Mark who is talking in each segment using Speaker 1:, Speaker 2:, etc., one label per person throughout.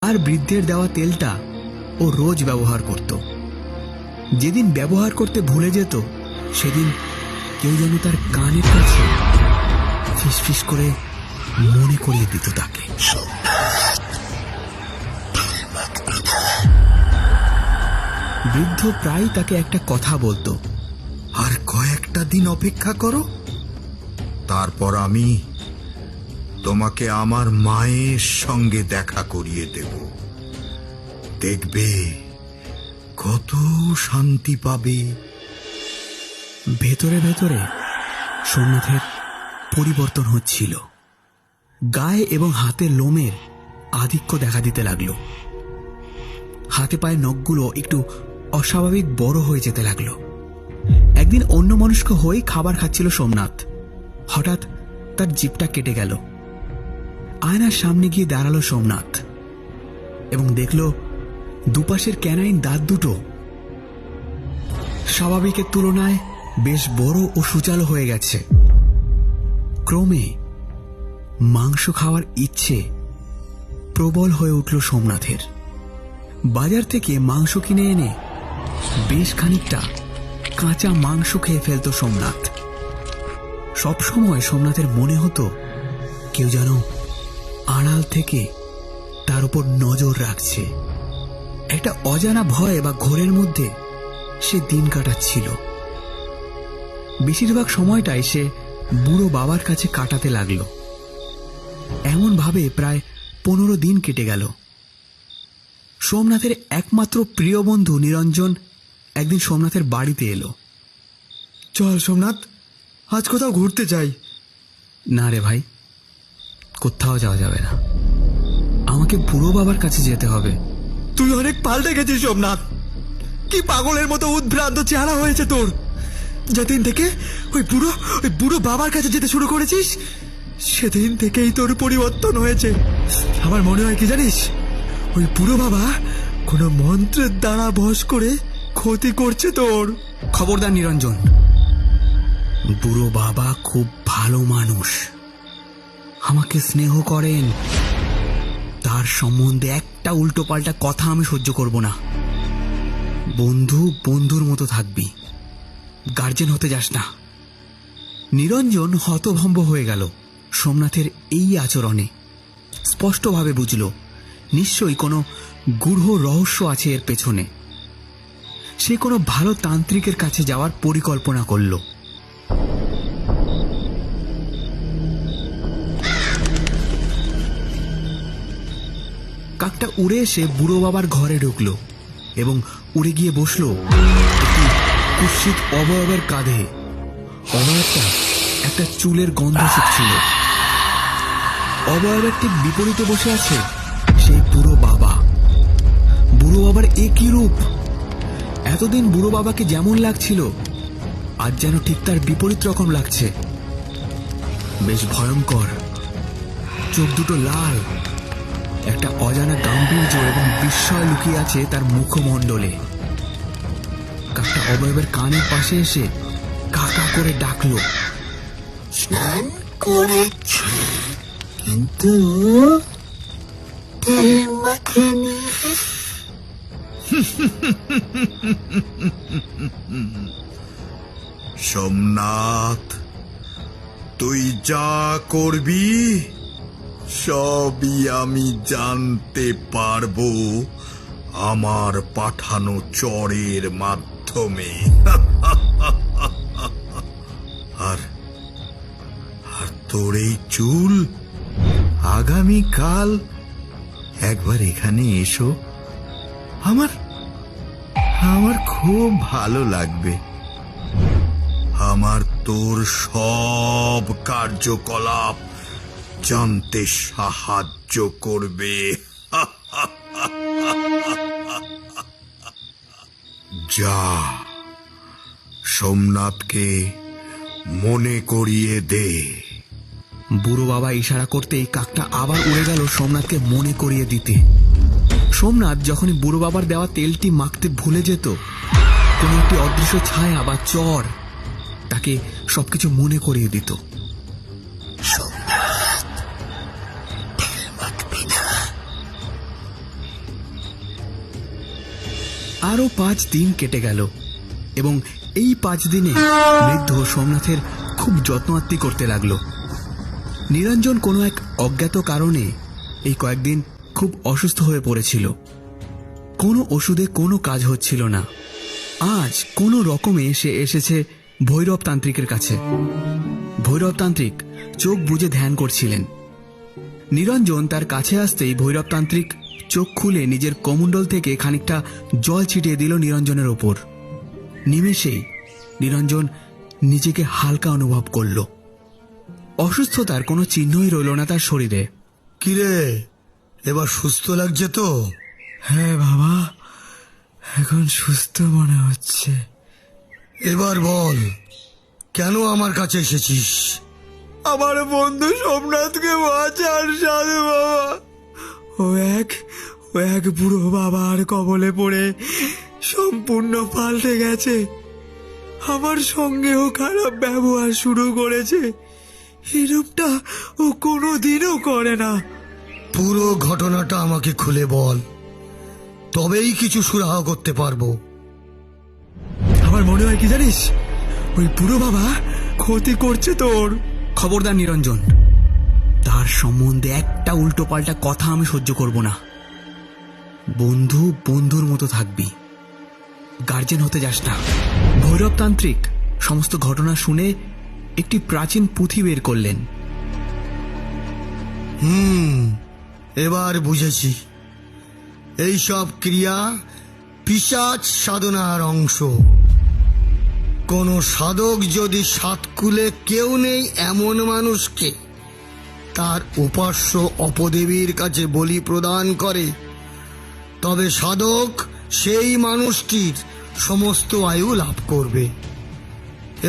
Speaker 1: আর বৃদ্ধের দেওয়া তেলটা ও রোজ ব্যবহার করত। যেদিন ব্যবহার করতে ভুলে যেত সেদিন কেউ যেন তার কানের কাছে ফিসফিস করে মনে করিয়ে দিত তাকে। বৃদ্ধ প্রায় তাকে একটা কথা বলতো,
Speaker 2: আর কয়েকটা দিন অপেক্ষা করো, তারপর আমি তোমাকে আমার মায়ের সঙ্গে দেখা করিয়ে দেব। দেখবে কত শান্তি পাবে।
Speaker 1: ভেতরে ভেতরে সোমনাথের পরিবর্তন হচ্ছিল। গায়ে এবং হাতের লোমের আধিক্য দেখা দিতে লাগলো। হাতে পায়ে নখগুলো একটু অস্বাভাবিক বড় হয়ে যেতে লাগলো। একদিন অন্যমনস্ক হয়ে খাবার খাচ্ছিল সোমনাথ। হঠাৎ তার জিভটা কেটে গেল। আয়নার সামনে গিয়ে দাঁড়ালো সোমনাথ এবং দেখল দুপাশের ক্যানাইন দাঁত দুটো স্বাভাবিকের তুলনায় বেশ বড় ও সুচালো হয়ে গেছে। ক্রমে মাংস খাওয়ার ইচ্ছে প্রবল হয়ে উঠল সোমনাথের। বাজার থেকে মাংস কিনে এনে বেশ খানিকটা কাঁচা মাংস খেয়ে ফেলত সোমনাথ। সবসময় সোমনাথের মনে হতো কেউ যেন আড়াল থেকে তার উপর নজর রাখছে। একটা অজানা ভয় বা ঘোরের মধ্যে সে দিন কাটাচ্ছিল। বেশিরভাগ সময়টাই সে বুড়ো বাবার কাছে কাটাতে লাগল। এমন ভাবে প্রায় 15 দিন কেটে গেল। সোমনাথের একমাত্র প্রিয় বন্ধু নিরঞ্জন একদিন সোমনাথের বাড়িতে এলো।
Speaker 3: চল সোমনাথ, আজ কোথাও ঘুরতে যাই।
Speaker 1: না রে ভাই, কোথাও যাওয়া যাবে না, আমাকে বুড়ো বাবার কাছে যেতে হবে।
Speaker 3: তুই অনেক পাল্টে গেছিস সোমনাথ। কি পাগলের মতো উদ্ভ্রান্ত চেহারা হয়েছে তোর। যেদিন থেকে ওই বুড়ো বাবার কাছে যেতে শুরু করেছিস সেদিন থেকেই তোর পরিবর্তন হয়েছে। আমার মনে হয় কি জানিস, ওই বুড়ো বাবা কোনো মন্ত্রের দ্বারা বশ করে ক্ষতি করছে তোর।
Speaker 1: খবরদার নিরঞ্জন, বুড়ো বাবা খুব ভালো মানুষ, আমাকে স্নেহ করেন। তার সম্বন্ধে একটা উল্টো পাল্টা কথা আমি সহ্য করব না। বন্ধু বন্ধুর মতো থাকবি, গার্জেন হতে যাস না। নিরঞ্জন হতভম্ব হয়ে গেল সোমনাথের এই আচরণে। স্পষ্টভাবে বুঝল নিশ্চয়ই কোনো গূঢ় রহস্য আছে এর পেছনে। সে কোনো ভালো তান্ত্রিকের কাছে যাওয়ার পরিকল্পনা করল। কাকটা উড়ে এসে বুড়ো বাবার ঘরে ঢুকলো এবং উড়ে গিয়ে বসল একটি কুৎসিত অবয়বের কাঁধে। অবয়বটা একটা চুলের গন্ধ শুকছিল। অবয়বের ঠিক বিপরীতে বসে আছে সেই বুড়ো বাবা। বুড়ো বাবার একই রূপ। এতদিন বুড়ো বাবাকে যেমন লাগছিল আজ যেন ঠিক তার বিপরীত রকম লাগছে। বেশ ভয়ঙ্কর, চোখ দুটো লাল, একটা অজানা গাম্ভীর্য এবং বিস্ময় লুকিয়ে আছে তার মুখমণ্ডলে। কাকটা অবয়বের কানের পাশে এসে কাকা করে ডাকলো,
Speaker 4: স্নান করেছে কিন্তু মাখেনি।
Speaker 2: সোমনাথ, তুই যা করবি সবই আমি জানতে পারবো আমার পাঠানো চরের মাধ্যমে। আর তোর এই চুল, আগামীকাল একবার এখানে এসো, আমার খুব ভালো লাগবে। আমার তোর সব কার্যকলাপ জানতে সাহায্য করবে। যা, সোমনাথকে মনে করিয়ে দে।
Speaker 1: বুড়ো বাবা ইশারা করতেই কাকটা আবার উড়ে গেল সোমনাথকে মনে করিয়ে দিতে। সোমনাথ যখনই বুড়ো বাবার দেওয়া তেলটি মাখতে ভুলে যেত, কোন একটি অদৃশ্য ছায়া বা চর তাকে সবকিছু মনে করিয়ে দিত। আরো 5 দিন কেটে গেল এবং এই 5 দিনে বৃদ্ধ সোমনাথের খুব যত্ন আত্তি করতে লাগলো। নিরঞ্জন কোনো এক অজ্ঞাত কারণে এই কয়েকদিন খুব অসুস্থ হয়ে পড়েছিল। কোনো ওষুধে কোনো কাজ হচ্ছিল না। আজ কোনো রকমে সে এসেছে ভৈরব তান্ত্রিকের কাছে। ভৈরব তান্ত্রিক চোখ বুজে ধ্যান করছিলেন। নিরঞ্জন তার কাছে আসতেই ভৈরব তান্ত্রিক চোখ খুলে নিজের কমণ্ডল থেকে খানিকটা জল ছিটিয়ে দিল নিরঞ্জনের ওপর। নিমেষেই নিরঞ্জন নিজেকে হালকা অনুভব করল। অসুস্থতার কোনো চিহ্নই রইল না তার শরীরে।
Speaker 3: কিরে, এবার সুস্থ লাগছে তো? হ্যাঁ বাবা, এখন সুস্থ মনে হচ্ছে। এবার বল, কেন আমার কাছে এসেছিস? আমার বন্ধু সোমনাথকে বাঁচার সাথে বাবা। ও এক বুড়ো বাবার কবলে পড়ে সম্পূর্ণ পাল্টে গেছে। আমার সঙ্গেও খারাপ ব্যবহার শুরু করেছে। এরূপটা ও কোনোদিনও করে না। পুরো ঘটনাটা আমাকে খুলে বল, তবেই কিছু সুরাহা করতে পারবো। আমার মনে হয় কি জানিস, ওই বুড়ো বাবা ক্ষতি করছে তোর।
Speaker 1: খবরদার নিরঞ্জন, তার সম্বন্ধে একটা উল্টো পাল্টা কথা আমি সহ্য করব না। বন্ধু বন্ধুর মতো থাকবি, গার্জেন হতে যাস না। ভৈরব তান্ত্রিক সমস্ত ঘটনা শুনে একটি প্রাচীন পুঁথি বের করলেন।
Speaker 3: এবার বুঝেছি, এইসব ক্রিয়া পিশাচ সাধনার অংশ। কোন সাধক যদি সাতকুলে কেউ নেই এমন মানুষকে তার উপাস্য অপদেবীর কাছে বলি প্রদান করে, তবে সাধক সেই মানুষটির সমস্ত আয়ু লাভ করবে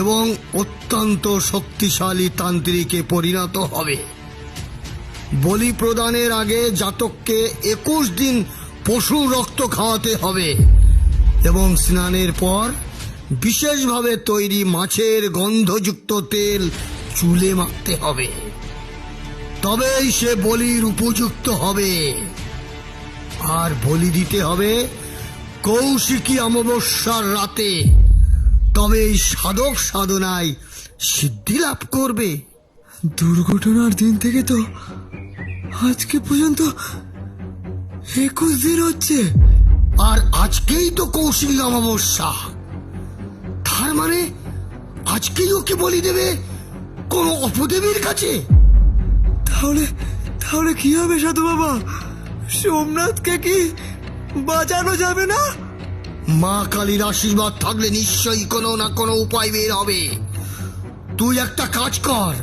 Speaker 3: এবং অত্যন্ত শক্তিশালী তান্ত্রিকে পরিণত হবে। বলি প্রদানের আগে জাতককে 21 দিন পশুর রক্ত খাওয়াতে হবে এবং স্নানের পর বিশেষভাবে তৈরি মাছের গন্ধযুক্ত তেল চুলে মাখতে হবে, তবেই সে বলির উপযুক্ত হবে। আর বলি দিতে হবে কৌশিকী অমাবস্যার রাতে, তবেই সাধক সাধনায় সিদ্ধি লাভ করবে। দুর্ঘটনার দিন থেকে তো আজকে পর্যন্ত 21 দিন হচ্ছে, আর আজকেই তো কৌশিকী অমাবস্যা। তার মানে আজকেই ওকে বলি দেবে কোন অপদেবীর কাছে। তাহলে কি হবে সাধু বাবা? সোমনাথকে কি বাঁচানো যাবে না? মা কালীর আশীর্বাদ থাকলে নিশ্চয়ই কোনো না কোনো উপায় বের হবে। তুই একটা কাজ কর,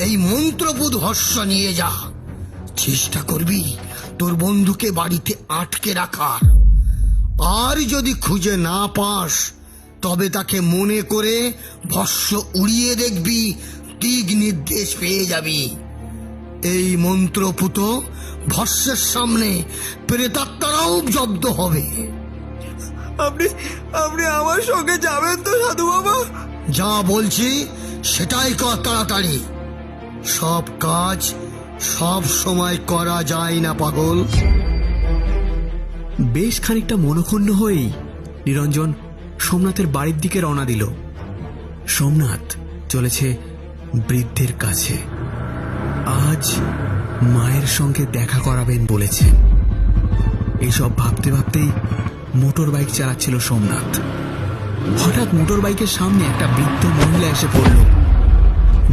Speaker 3: এই মন্ত্রপুত হর্ষ নিয়ে যা। চেষ্টা করবি তোর বন্ধুকে বাড়িতে আটকে রাখার। আর যদি খুঁজে না পাস, তবে তাকে মনে করে ভস্য উড়িয়ে দেখবি, দিক নির্দেশ পেয়ে যাবি। এই মন্ত্রপুত ভস্যের সামনে প্রেতাত্মারাও জব্দ হবে। আপনি আমার সঙ্গে যাবেন তো সাধু বাবা? যা বলছি সেটাই কর তাড়াতাড়ি। সব কাজ সব সময় করা যায় না পাগল।
Speaker 1: বেশ খানিকটা মনক্ষুণ্ণ হয়েই নিরঞ্জন সোমনাথের বাড়ির দিকে রওনা দিল। সোমনাথ চলেছে বৃদ্ধের কাছে। আজ মায়ের সঙ্গে দেখা করাবেন বলেছেন। এইসব ভাবতে ভাবতেই মোটর বাইক চালাচ্ছিল সোমনাথ। হঠাৎ মোটর বাইকের সামনে একটা বৃদ্ধ মহিলা এসে পড়ল।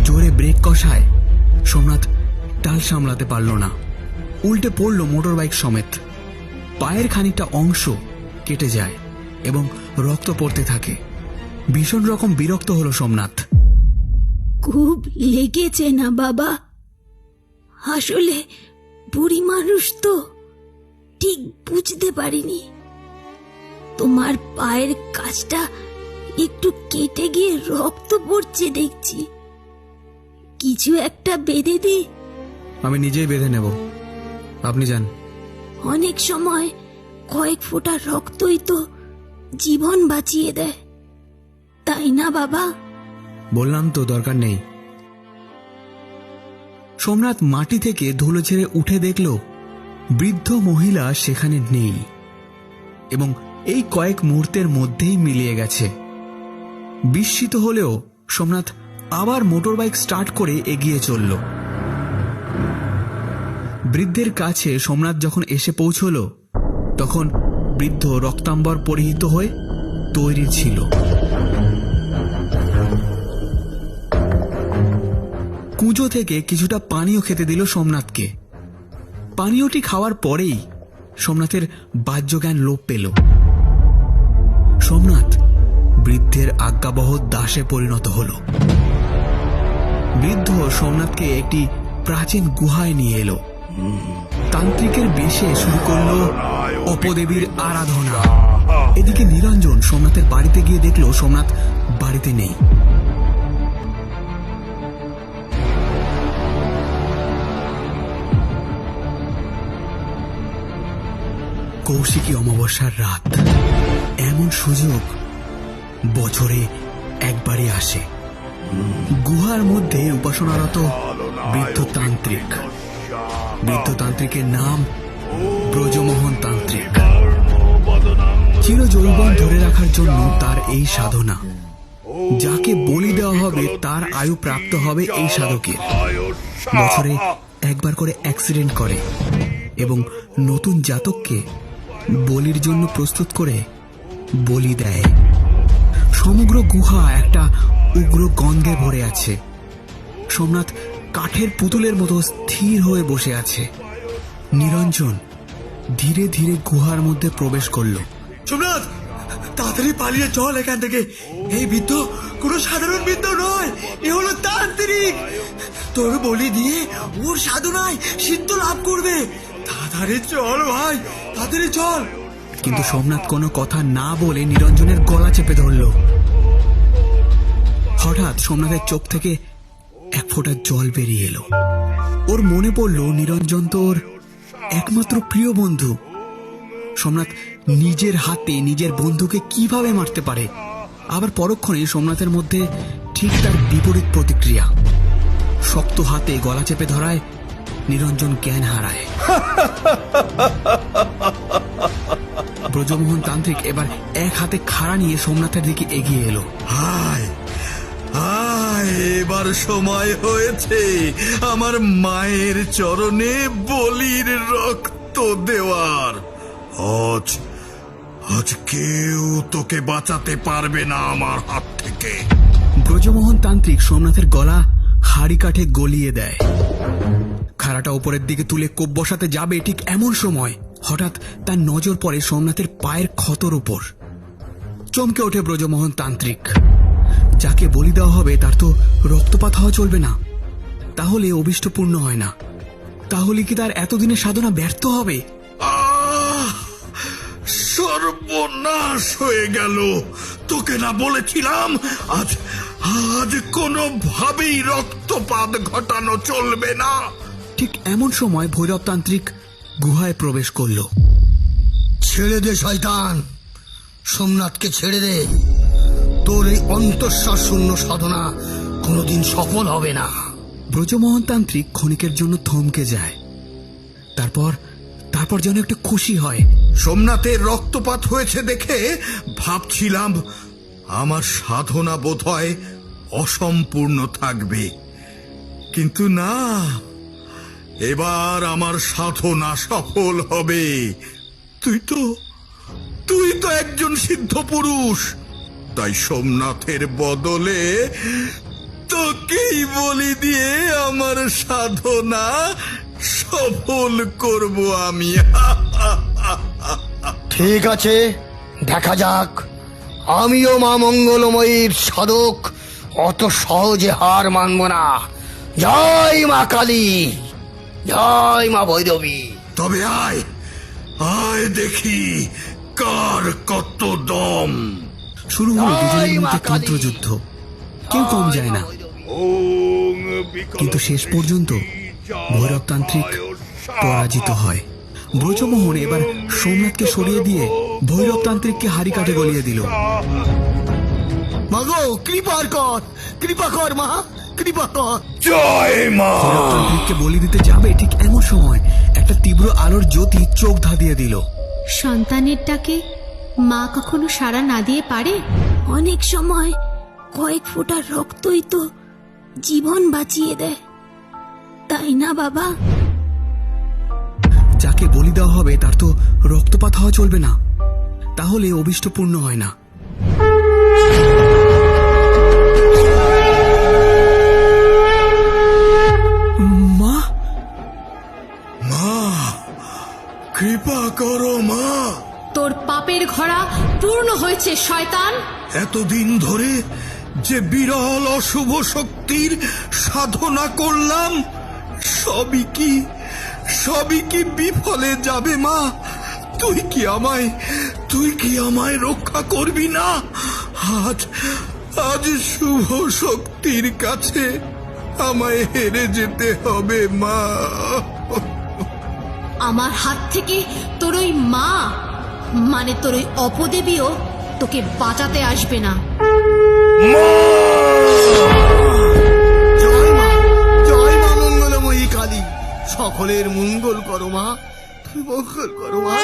Speaker 1: জোরে ব্রেক কষায় সোমনাথ টাল সামলাতে পারল না, উল্টে পড়ল মোটর বাইক সমেত। পায়ের খানিকটা অংশ কেটে যায় এবং রক্ত পড়তে থাকে। ভীষণ রকম বিরক্ত হলো সোমনাথ।
Speaker 5: খুব লেগেছে না বাবা? আসলে বুড়ি মানুষ তো, ঠিক বুঝতে পারিনি। তোমার পায়ের কাছটা একটু কেটে গিয়ে রক্ত পড়ছে দেখছি। কিছু একটা বেঁধে দি?
Speaker 1: আমি নিজেই বেঁধে নেব, আপনি যান।
Speaker 5: অনেক সময় কয়েক ফোঁটা রক্তই তো জীবন বাঁচিয়ে দেয়, তাই না বাবা?
Speaker 1: বললাম তো দরকার নেই। সোমনাথ মাটি থেকে ধুলো ছেড়ে উঠে দেখল বৃদ্ধ মহিলা সেখানে নেই এবং এই কয়েক মুহূর্তের মধ্যেই মিলিয়ে গেছে। বিস্মিত হলেও সোমনাথ আবার মোটরবাইক স্টার্ট করে এগিয়ে চলল। বৃদ্ধের কাছে সোমনাথ যখন এসে পৌঁছল তখন বৃদ্ধ রক্তাম্বর পরিহিত হয়ে তৈরি ছিল। কুঁজো থেকে কিছুটা পানীয় খেতে দিল সোমনাথকে। পানীয়টি খাওয়ার পরেই সোমনাথের বাহ্যজ্ঞান লোপ পেল। সোমনাথ বৃদ্ধের আজ্ঞাবহ দাসে পরিণত হল। বৃদ্ধ সোমনাথকে একটি প্রাচীন গুহায় নিয়ে এলো। তান্ত্রিকের বেশে শুরু করল অপদেবীর আরাধনা। এদিকে নিরঞ্জন সোমনাথের বাড়িতে গিয়ে দেখল সোমনাথ বাড়িতে নেই। কৌশিকী অমাবস্যার রাত, এমন সুযোগ বছরে একবারই আসে। গুহার মধ্যে উপাসনারত বৃদ্ধতান্ত্রিকের নাম ব্রজমোহন তান্ত্রিক। চিরযৌবন ধরে রাখার জন্য তার এই সাধনা। যাকে বলি দেওয়া হবে তার আয়ু প্রাপ্ত হবে এই সাধকের। বছরে একবার করে অ্যাক্সিডেন্ট করে এবং নতুন জাতককে বলির জন্য প্রস্তুত করে বলি দেয়। সমগ্র গুহা একটা উগ্র গন্ধে ভরে আছে। সোমনাথ কাঠের পুতুলের মতো স্থির হয়ে বসে আছে। নিরঞ্জন ধীরে ধীরে গুহার মধ্যে প্রবেশ করল।
Speaker 3: সোমনাথ, তাড়াতাড়ি পালিয়ে চল এখান থেকে। এই বৃদ্ধ কোনো সাধারণ বৃদ্ধ নয়, এ হলো তান্ত্রিক। তোর বলি দিয়ে ওর সাধনায় সিদ্ধ লাভ করবে। তাড়াতাড়ি চল ভাই, তাড়াতাড়ি চল।
Speaker 1: কিন্তু সোমনাথ কোনো কথা না বলে নিরঞ্জনের গলা চেপে ধরল। হঠাৎ সোমনাথের চোখ থেকে এক ফোঁটা জল বেরিয়ে এলো। ওর মনে পড়ল নিরঞ্জন তো ওর একমাত্র প্রিয় বন্ধু। সোমনাথ নিজের হাতে নিজের বন্ধুকে কিভাবে মারতে পারে? আবার পরক্ষণে সোমনাথের মধ্যে ঠিক তার বিপরীত প্রতিক্রিয়া। শক্ত হাতে গলা চেপে ধরায় নিরঞ্জন জ্ঞান হারায়। ব্রজমোহন তান্ত্রিক এবার এক হাতে খাড়া নিয়ে সোমনাথের দিকে এগিয়ে এলো।
Speaker 2: হায় হায়, এবার সময় হয়েছে আমার মায়ের চরণে বলির রক্ত দেওয়ার। আজ কেউ তোকে বাঁচাতে পারবে না আমার হাত থেকে।
Speaker 1: ব্রজমোহন তান্ত্রিক সোমনাথের গলা হাড়ি কাঠে গলিয়ে দেয়। খাড়াটা উপরের দিকে তুলে কোপ বসাতে যাবে, ঠিক এমন সময় হঠাৎ তার নজর পড়ে সোমনাথের পায়ের ক্ষতর উপর। চমকে ওঠে ব্রজমোহন তান্ত্রিক। যাকে বলি দেওয়া হবে তার তো রক্তপাত হওয়া চলবে না, তাহলে অভিষ্ট পূর্ণ হয় না। তাহলে কি তার এতদিনের সাধনা ব্যর্থ হবে?
Speaker 2: সর্বনাশ হয়ে গেল। তোকে না বলেছিলাম আজ কোনোভাবেই রক্তপাত ঘটানো চলবে না।
Speaker 1: ঠিক এমন সময় ভৈরবতান্ত্রিক গুহায় প্রবেশ করল।
Speaker 6: ছেড়ে দে শয়তান, সোমনাথকে ছেড়ে দে। তোর এই অন্তঃশ্বাস শূন্য সাধনা কোনোদিন সফল হবে না।
Speaker 1: ব্রজমোহন তান্ত্রিক ক্ষণিকের জন্য থমকে যায়। তারপর যেন একটু খুশি হয়।
Speaker 2: সোমনাথের রক্তপাত হয়েছে দেখে ভাবছিলাম আমার সাধনা বোধহয় অসম্পূর্ণ থাকবে, কিন্তু না, এবার আমার সাধনা সফল হবে। তুই তো একজন সিদ্ধ পুরুষ, তাই সোমনাথের বদলে তোকেই বলি দিয়ে আমার সাধনা সফল করব আমি।
Speaker 6: ঠিক আছে, দেখা যাক। আমিও মা মঙ্গলময়ীর সাধক, অত সহজে হার মানব না। জয় মা কালী, জয় মা ভৈরবী।
Speaker 2: তবে আয় দেখি কার কত দম।
Speaker 1: শুরু হলো দুজনের মধ্যে তন্ত্রযুদ্ধ। কেউ কম যায় না, কিন্তু শেষ পর্যন্ত ভৈরবতান্ত্রিক পরাজিত হয়। ব্রজমোহন এবার সোমনাথকে সরিয়ে দিয়ে ভৈরবতান্ত্রিককে হাড়ি কাঠে গলিয়ে দিল।
Speaker 6: মাগো, কৃপা কর মা, কৃপা কর।
Speaker 2: জয় মা।
Speaker 1: ভৈরবতান্ত্রিককে বলি দিতে যাবে, ঠিক এমন সময় একটা তীব্র আলোর জ্যোতি চোখ ধাঁধিয়ে দিল।
Speaker 7: সন্তানের ডাকে মা কখনো সাড়া না দিয়ে পারে?
Speaker 5: অনেক সময় কয়েক ফোঁটা রক্তই তো জীবন বাঁচিয়ে দেয়, তাই না বাবা?
Speaker 1: যাকে বলি দেওয়া হবে তার তো রক্তপাত হওয়া চলবে না, তাহলে অভিষ্ট পূর্ণ হয় না। মা,
Speaker 2: মা, কৃপা করো মা।
Speaker 7: তোর পাপের ঘোড়া পূর্ণ হয়েছে শয়তান।
Speaker 2: এতদিন ধরে যে বিরল অশুভ শক্তির সাধনা করলাম, সবই কি বিফলে যাবে মা? তুই কি আমায় রক্ষা করবি না? আজ শুভ শক্তির কাছে আমায় হেরে যেতে হবে মা।
Speaker 7: আমার হাত থেকে তোর ওই মা, মানে তোর ওই অপদেবীও তোকে বাঁচাতে আসবে না।
Speaker 6: জয় মা মঙ্গলময়ী কালী, সকলের মঙ্গল করো মা, মঙ্গল করো মা।